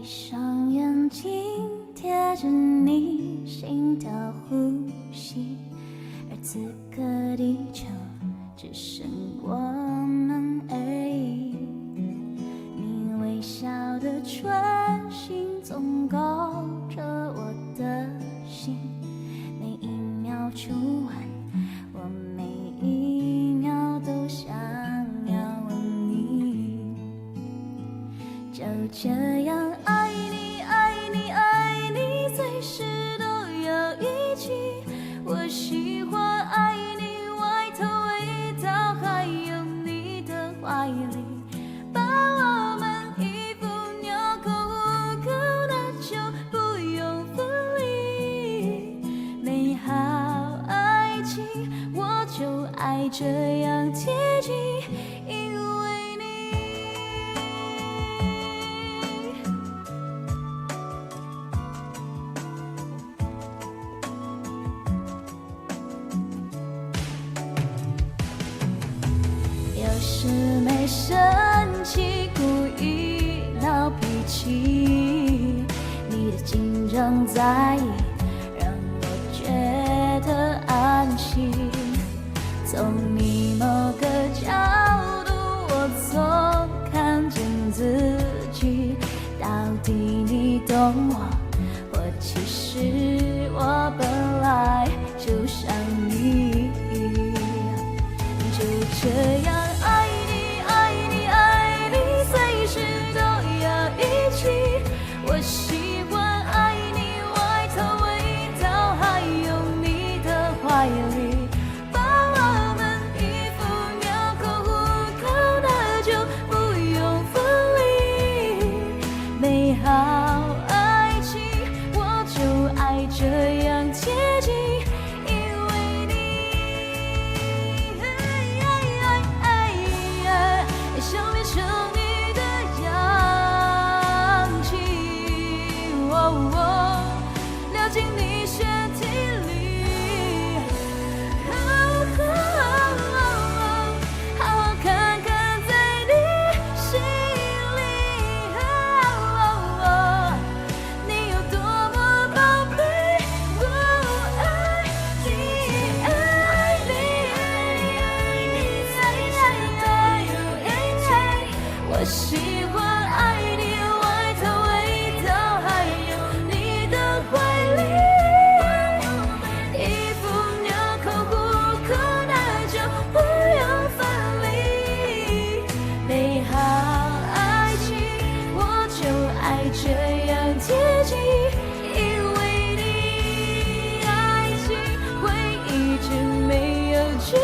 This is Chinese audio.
上眼睛，贴着你心跳呼吸，而此刻地球只剩我们而已。你微笑的唇形总勾着我的心，每一秒触吻，我每一秒都想要吻你。就这样爱你爱你爱你，随时都要一起。我喜欢爱你外套味道，还有你的怀里，把我们衣服纽扣捂够，那就不用分离。美好爱情我就爱这样贴近，因为你。有时没生气，故意闹脾气，你的紧张在意让我觉得安心。从你某个角度，我总看见自己，到底你懂我，或其实我本来就像你。就这样爱你爱你爱你，随时都要一起。我喜欢爱你外套味道，还有你的怀里，把我们衣服纽扣捂够，那就不用分离。美好爱情我就爱这样贴近，消灭生命的氧气，流进你血体里，好好看看在你心里，你有多么宝贝，我爱你爱你爱你爱你。我喜欢爱你外套味道，还有你的怀里，衣服纽扣护扣，那就不用分离。美好爱情我就爱这样贴近，因为你爱情会一直没有距离。